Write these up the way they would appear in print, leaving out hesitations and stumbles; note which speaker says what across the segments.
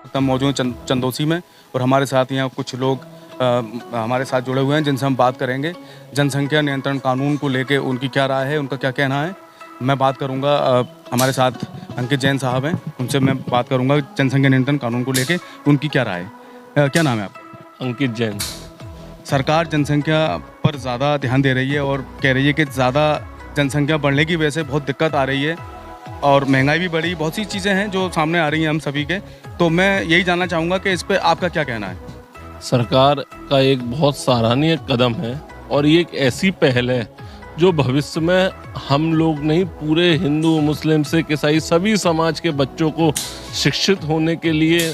Speaker 1: तब मौजूद चंदौसी में, और हमारे साथ यहाँ कुछ लोग हमारे साथ जुड़े हुए हैं जिनसे हम बात करेंगे जनसंख्या नियंत्रण कानून को लेके उनकी क्या राय है, उनका क्या कहना है। मैं बात करूंगा हमारे साथ अंकित जैन साहब हैं, उनसे मैं बात करूंगा जनसंख्या नियंत्रण कानून को लेके उनकी क्या राय है। क्या नाम है आपका?
Speaker 2: अंकित जैन।
Speaker 1: सरकार जनसंख्या पर ज़्यादा ध्यान दे रही है और कह रही है कि ज़्यादा जनसंख्या बढ़ने की वजह से बहुत दिक्कत आ रही है और महंगाई भी बढ़ी, बहुत सी चीज़ें हैं जो सामने आ रही हैं हम सभी के। तो मैं यही जानना चाहूँगा कि इस पर आपका क्या कहना है।
Speaker 2: सरकार का एक बहुत सराहनीय कदम है और ये एक ऐसी पहल है जो भविष्य में हम लोग नहीं, पूरे हिंदू मुस्लिम सिख ईसाई सभी समाज के बच्चों को शिक्षित होने के लिए,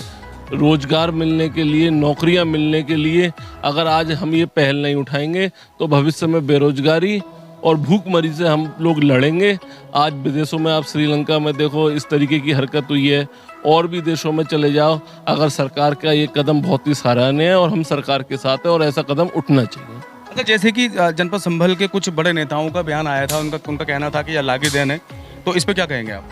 Speaker 2: रोजगार मिलने के लिए, नौकरियां मिलने के लिए अगर आज हम ये पहल नहीं उठाएंगे तो भविष्य में बेरोजगारी और भूखमरी से हम लोग लड़ेंगे। आज विदेशों में आप श्रीलंका में देखो इस तरीके की हरकत हुई है, और भी देशों में चले जाओ। अगर सरकार का ये कदम बहुत ही सराहनीय है और हम सरकार के साथ हैं और ऐसा कदम उठना चाहिए।
Speaker 1: अच्छा, जैसे कि जनपद संभल के कुछ बड़े नेताओं का बयान आया था, उनका कहना था कि अल्लाह की देन है, तो इस पर क्या कहेंगे आप?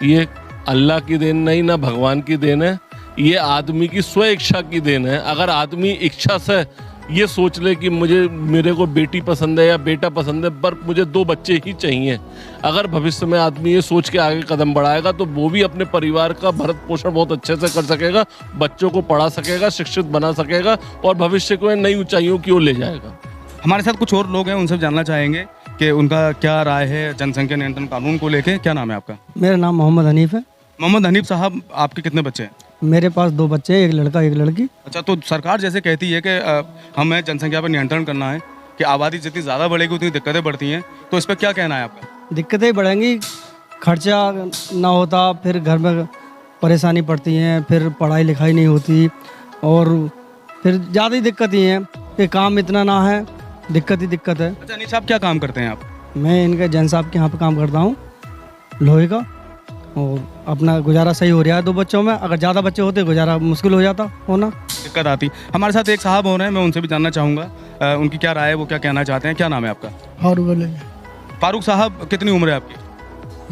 Speaker 2: ये अल्लाह की देन नहीं, ना भगवान की देन है, ये आदमी की स्व इच्छा की देन है। अगर आदमी इच्छा से ये सोच ले कि मेरे को बेटी पसंद है या बेटा पसंद है, पर मुझे 2 बच्चे ही चाहिए, अगर भविष्य में आदमी ये सोच के आगे कदम बढ़ाएगा तो वो भी अपने परिवार का भरण पोषण बहुत अच्छे से कर सकेगा, बच्चों को पढ़ा सकेगा, शिक्षित बना सकेगा और भविष्य को नई ऊंचाइयों की ओर ले जाएगा।
Speaker 1: हमारे साथ कुछ और लोग हैं, उनसे जानना चाहेंगे कि उनका क्या राय है जनसंख्या नियंत्रण कानून को लेके। क्या नाम है आपका?
Speaker 3: मेरा नाम मोहम्मद हनीफ है।
Speaker 1: मोहम्मद हनीफ साहब, आपके कितने बच्चे हैं?
Speaker 3: मेरे पास 2 बच्चे हैं, एक लड़का एक लड़की।
Speaker 1: अच्छा, तो सरकार जैसे कहती है कि हमें जनसंख्या पर नियंत्रण करना है, कि आबादी जितनी ज़्यादा बढ़ेगी उतनी दिक्कतें बढ़ती हैं, तो इस पर क्या कहना है आपका?
Speaker 3: दिक्कतें बढ़ेंगी, खर्चा ना होता, फिर घर में परेशानी पड़ती है, फिर पढ़ाई लिखाई नहीं होती और फिर ज़्यादा ही दिक्कत ही है कि काम इतना ना है, दिक्कत ही दिक्कत है।
Speaker 1: अच्छा, हनीफ साहब क्या काम करते हैं आप?
Speaker 3: मैं इनके जैन साहब के यहाँ पे काम करता हूँ, लोहे का, और अपना गुजारा सही हो रहा है 2 बच्चों में। अगर ज़्यादा बच्चे होते गुजारा मुश्किल हो जाता होना,
Speaker 1: दिक्कत आती। हमारे साथ एक साहब हो रहे हैं, मैं उनसे भी जानना चाहूँगा उनकी क्या राय है, वो क्या कहना चाहते हैं। क्या नाम है आपका? फारूक साहब, कितनी उम्र है आपकी?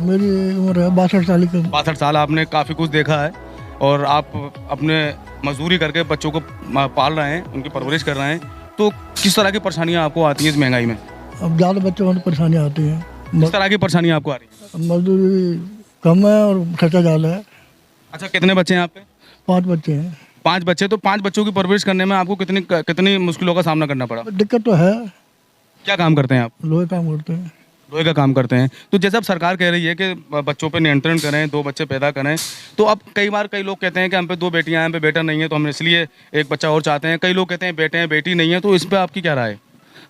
Speaker 4: मेरी उम्र है 62 साल की।
Speaker 1: 62 साल। आपने काफ़ी कुछ देखा है और आप अपने मजदूरी करके बच्चों को पाल रहे हैं, उनकी परवरिश कर रहे हैं, तो किस तरह की परेशानियाँ आपको आती हैं इस महंगाई में?
Speaker 4: अब ज़्यादा बच्चों में परेशानियाँ आती हैं।
Speaker 1: किस तरह की परेशानियाँ आपको आ रही हैं?
Speaker 4: मजदूरी कम है और खर्चा ज़्यादा है।
Speaker 1: अच्छा, कितने बच्चे हैं आप पे?
Speaker 4: 5 बच्चे हैं।
Speaker 1: 5 बच्चे, तो 5 बच्चों की परवरिश करने में आपको कितनी मुश्किलों का सामना करना पड़ा?
Speaker 4: दिक्कत तो है।
Speaker 1: क्या काम करते हैं आप?
Speaker 4: लोहे काम करते हैं।
Speaker 1: लोहे का काम करते हैं। तो जैसे अब सरकार कह रही है कि बच्चों पे नियंत्रण करें, 2 बच्चे पैदा करें, तो अब कई लोग कहते हैं कि हम पे 2 बेटियां हैं, हम पे बेटा नहीं है, तो हम इसलिए एक बच्चा और चाहते हैं। कई लोग कहते हैं बेटे हैं बेटी नहीं है, तो इस पर आपकी क्या राय है?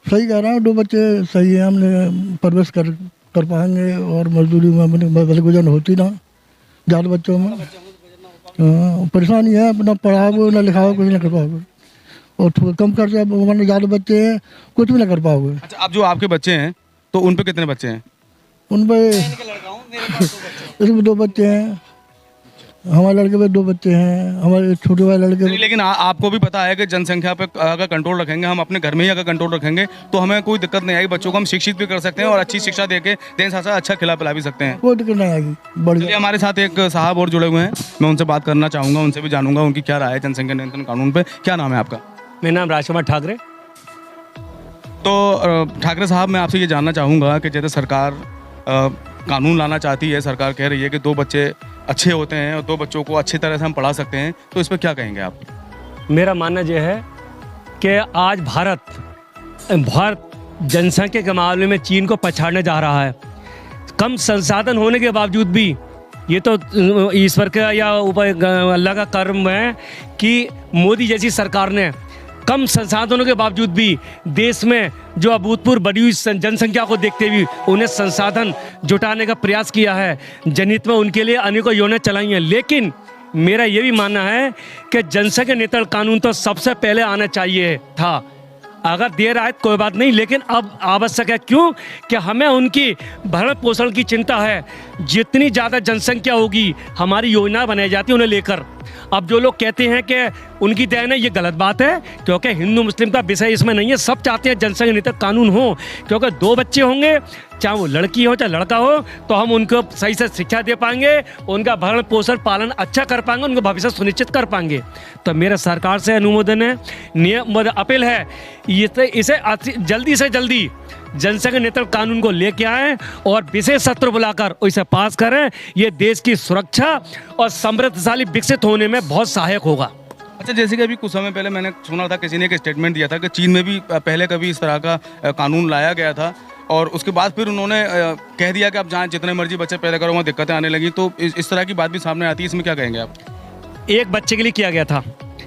Speaker 4: सही कह रहा हूँ, 2 बच्चे सही है, हमने परवरिश कर पाएंगे और मजदूरी में बदल गुजर होती ना ज़्यादा बच्चों में। परेशानी है, अपना पढ़ाओगे ना लिखाओगे कुछ ना कर पाओगे, और कम खर्चा, वरना ज़्यादा बच्चे हैं कुछ भी ना कर पाओगे।
Speaker 1: अच्छा, अब जो आपके बच्चे हैं तो उन पे कितने बच्चे हैं?
Speaker 4: उन पर इसमें 2 बच्चे हैं, हमारे लड़के पे 2 बच्चे हैं, हमारे छोटे वाले लड़के पे।
Speaker 1: लेकिन आपको भी पता है कि जनसंख्या पे अगर कंट्रोल रखेंगे, हम अपने घर में ही अगर कंट्रोल रखेंगे तो हमें कोई दिक्कत नहीं आएगी। बच्चों को हम शिक्षित भी कर सकते हैं और अच्छी शिक्षा देके देश साथ अच्छा खिला पिला भी सकते हैं,
Speaker 4: कोई दिक्कत नहीं आएगी। बढ़िया।
Speaker 1: हमारे साथ एक साहब और जुड़े हुए हैं, मैं उनसे बात करना चाहूँगा, उनसे भी जानूंगा उनकी क्या राय है जनसंख्या नियंत्रण कानून पर। क्या नाम है आपका?
Speaker 5: मेरा नाम राजकुमार ठाकरे।
Speaker 1: तो ठाकरे साहब, मैं आपसे ये जानना चाहूँगा कि जैसे सरकार कानून लाना चाहती है, सरकार कह रही है कि 2 बच्चे अच्छे होते हैं और 2 बच्चों को अच्छी तरह से हम पढ़ा सकते हैं, तो इस पर क्या कहेंगे आप?
Speaker 5: मेरा मानना यह है कि आज भारत जनसंख्या के मामले में चीन को पछाड़ने जा रहा है। कम संसाधन होने के बावजूद भी, ये तो ईश्वर का या ऊपर अल्लाह का कर्म है कि मोदी जैसी सरकार ने कम संसाधनों के बावजूद भी देश में जो अभूतपूर्व बढ़ी हुई जनसंख्या को देखते हुए उन्हें संसाधन जुटाने का प्रयास किया है। जनहित में उनके लिए अनेकों योजनाएं चलाई हैं, लेकिन मेरा ये भी मानना है कि जनसंख्या नियंत्रण कानून तो सबसे पहले आना चाहिए था। अगर देर आए कोई बात नहीं, लेकिन अब आवश्यक है। क्यों? कि हमें उनकी भरण पोषण की चिंता है। जितनी ज़्यादा जनसंख्या होगी, हमारी योजना बनाई जाती है उन्हें लेकर। अब जो लोग कहते हैं कि उनकी देन है, ये गलत बात है, क्योंकि हिंदू मुस्लिम का विषय इसमें नहीं है। सब चाहते हैं जनसंख्या नियंत्रण कानून हो, क्योंकि 2 बच्चे होंगे चाहे वो लड़की हो चाहे लड़का हो, तो हम उनको सही से शिक्षा दे पाएंगे, उनका भरण पोषण पालन अच्छा कर पाएंगे, उनका भविष्य सुनिश्चित कर पाएंगे। तो मेरा सरकार से अनुमोदन है, नियम अपील है, इसे जल्दी से जल्दी जनसंख्या नियंत्रण कानून को लेके आएं और विशेष सत्र बुलाकर इसे पास करें। ये देश की सुरक्षा और समृद्धशाली विकसित होने में बहुत सहायक होगा।
Speaker 1: अच्छा, जैसे कि अभी कुछ समय पहले मैंने सुना था, किसी ने एक स्टेटमेंट दिया था कि चीन में भी पहले कभी इस तरह का कानून लाया गया था और उसके बाद फिर उन्होंने कह दिया कि आप जहाँ जितने मर्जी बच्चे पैदा करो वहाँ दिक्कतें आने लगी। तो इस तरह की बात भी सामने आती है, इसमें क्या कहेंगे आप?
Speaker 5: एक बच्चे के लिए किया गया था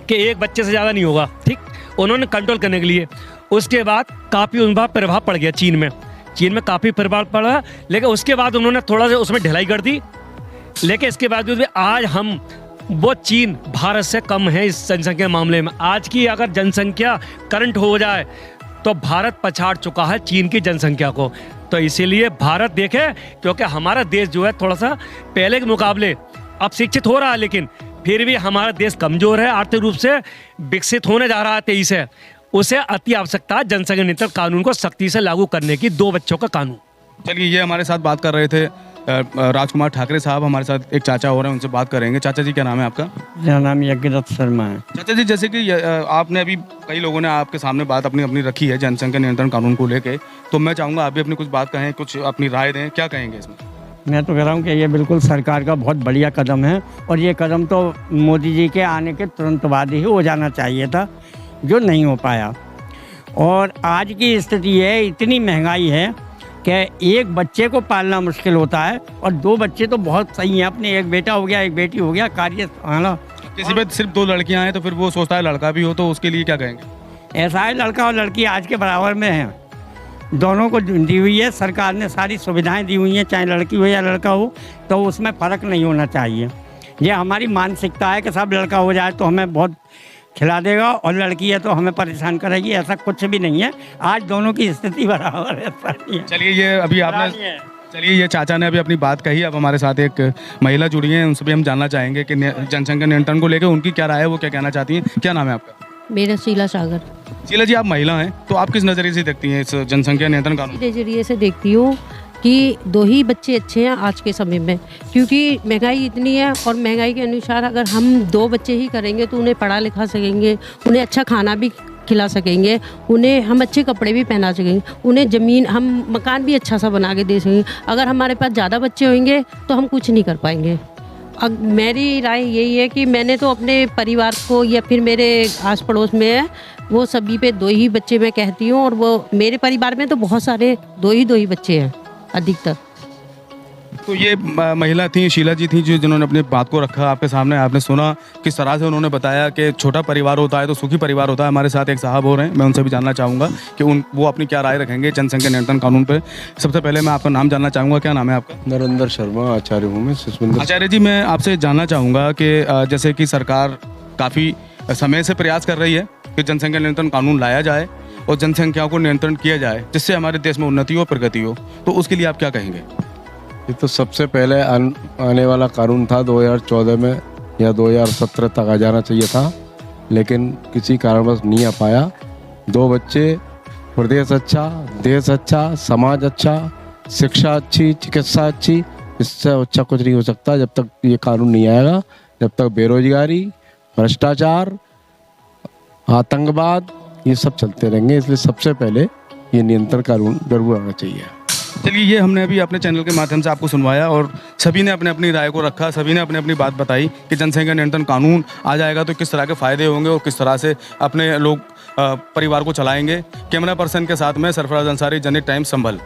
Speaker 5: कि एक बच्चे से ज़्यादा नहीं होगा, ठीक, उन्होंने कंट्रोल करने के लिए। उसके बाद काफ़ी उनका प्रभाव पड़ गया चीन में काफ़ी प्रभाव पड़ा, लेकिन उसके बाद उन्होंने थोड़ा सा उसमें ढिलाई कर दी। लेकिन इसके बावजूद भी आज हम वो चीन भारत से कम है इस जनसंख्या मामले में। आज की अगर जनसंख्या करंट हो जाए तो भारत पछाड़ चुका है चीन की जनसंख्या को। तो इसीलिए भारत देखे, क्योंकि हमारा देश जो है थोड़ा सा पहले के मुकाबले अब शिक्षित हो रहा है, लेकिन फिर भी हमारा देश कमज़ोर है, आर्थिक रूप से विकसित होने जा रहा है तेजी से। उसे अति आवश्यकता है जनसंख्या नियंत्रण कानून को सख्ती से लागू करने की, 2 बच्चों का कानून।
Speaker 1: चलिए, ये हमारे साथ बात कर रहे थे राजकुमार ठाकरे साहब, हमारे साथ एक चाचा हो रहे हैं, उनसे बात करेंगे। चाचा जी, क्या नाम है आपका?
Speaker 6: मेरा नाम यज्ञदत्त शर्मा है।
Speaker 1: चाचा जी, जैसे कि आपने अभी कई लोगों ने आपके सामने बात अपनी अपनी रखी है जनसंख्या नियंत्रण कानून को लेके, तो मैं चाहूँगा आप भी अपनी कुछ बात कहें, कुछ अपनी राय दें, क्या कहेंगे इसमें?
Speaker 6: मैं तो कह रहा हूँ कि ये बिल्कुल सरकार का बहुत बढ़िया कदम है और ये कदम तो मोदी जी के आने के तुरंत बाद ही हो जाना चाहिए था, जो नहीं हो पाया। और आज की स्थिति है, इतनी महंगाई है कि एक बच्चे को पालना मुश्किल होता है और 2 बच्चे तो बहुत सही हैं। अपने एक बेटा हो गया, एक बेटी हो गया, कार्य संभाला।
Speaker 1: किसी पे सिर्फ 2 लड़कियां हैं तो फिर वो सोचता है लड़का भी हो, तो उसके लिए क्या कहेंगे?
Speaker 6: ऐसा है, लड़का और लड़की आज के बराबर में हैं, दोनों को दी हुई है सरकार ने, सारी सुविधाएं दी हुई हैं, चाहे लड़की हो या लड़का हो, तो उसमें फ़र्क नहीं होना चाहिए। ये हमारी मानसिकता है कि सब लड़का हो जाए तो हमें बहुत खिला देगा और लड़की है तो हमें परेशान करेगी, ऐसा कुछ भी नहीं है। आज दोनों की स्थिति बराबर है।
Speaker 1: चलिए, ये अभी आपने ये चाचा ने अभी अपनी बात कही। अब हमारे साथ एक महिला जुड़ी है, उनसे भी हम जानना चाहेंगे कि जनसंख्या नियंत्रण को लेकर उनकी क्या राय है, वो क्या कहना चाहती हैं। क्या नाम है आपका?
Speaker 7: मेरा शीला सागर।
Speaker 1: शीला जी, आप महिला हैं, तो आप किस नज़रिए से देखती हैं इस जनसंख्या नियंत्रण कानून?
Speaker 7: नज़रिए से देखती हूँ कि 2 ही बच्चे अच्छे हैं आज के समय में, क्योंकि महंगाई इतनी है और महंगाई के अनुसार अगर हम 2 बच्चे ही करेंगे तो उन्हें पढ़ा लिखा सकेंगे, उन्हें अच्छा खाना भी खिला सकेंगे, उन्हें हम अच्छे कपड़े भी पहना सकेंगे, उन्हें ज़मीन, हम मकान भी अच्छा सा बना के दे सकेंगे। अगर हमारे पास ज़्यादा बच्चे होंगे तो हम कुछ नहीं कर पाएंगे। अब मेरी राय यही है कि मैंने तो अपने परिवार को या फिर मेरे आस पड़ोस में है वो सभी पे 2 ही बच्चे मैं कहती हूँ, और वो मेरे परिवार में तो बहुत सारे 2 ही बच्चे हैं अधिकतर।
Speaker 1: तो ये महिला थी, शीला जी थी, जिन्होंने अपनी बात को रखा आपके सामने। आपने सुना किस तरह से उन्होंने बताया कि छोटा परिवार होता है तो सुखी परिवार होता है। हमारे साथ एक साहब हो रहे हैं, मैं उनसे भी जानना चाहूँगा कि वो अपनी क्या राय रखेंगे जनसंख्या नियंत्रण कानून पे। सबसे पहले मैं आपका नाम जानना चाहूँगा, क्या नाम है आपका?
Speaker 8: नरेंद्र शर्मा, आचार्य हूँ मैं, शिशुमंदिर।
Speaker 1: आचार्य जी, मैं आपसे जानना चाहूँगा कि जैसे कि सरकार काफ़ी समय से प्रयास कर रही है कि जनसंख्या नियंत्रण कानून लाया जाए और जनसंख्या को नियंत्रण किया जाए, जिससे हमारे देश में उन्नति हो, प्रगति हो, तो उसके लिए आप क्या कहेंगे?
Speaker 8: ये तो सबसे पहले आने वाला कानून था 2014 में या 2017 तक आ जाना चाहिए था, लेकिन किसी कारणवश नहीं आ पाया। 2 बच्चे, प्रदेश अच्छा, देश अच्छा, समाज अच्छा, शिक्षा अच्छी, चिकित्सा अच्छी, इससे अच्छा कुछ नहीं हो सकता जब तक ये कानून नहीं आएगा। जब तक बेरोजगारी, भ्रष्टाचार, आतंकवाद, ये सब चलते रहेंगे। इसलिए सबसे पहले ये नियंत्रण कानून जरूर आना चाहिए।
Speaker 1: चलिए, ये हमने अभी अपने चैनल के माध्यम से आपको सुनवाया और सभी ने अपने अपनी राय को रखा, सभी ने अपनी अपनी बात बताई कि जनसंख्या नियंत्रण कानून आ जाएगा तो किस तरह के फ़ायदे होंगे और किस तरह से अपने लोग परिवार को चलाएंगे। कैमरा पर्सन के साथ में सरफराज अंसारी, जनहित टाइम्स, संभल।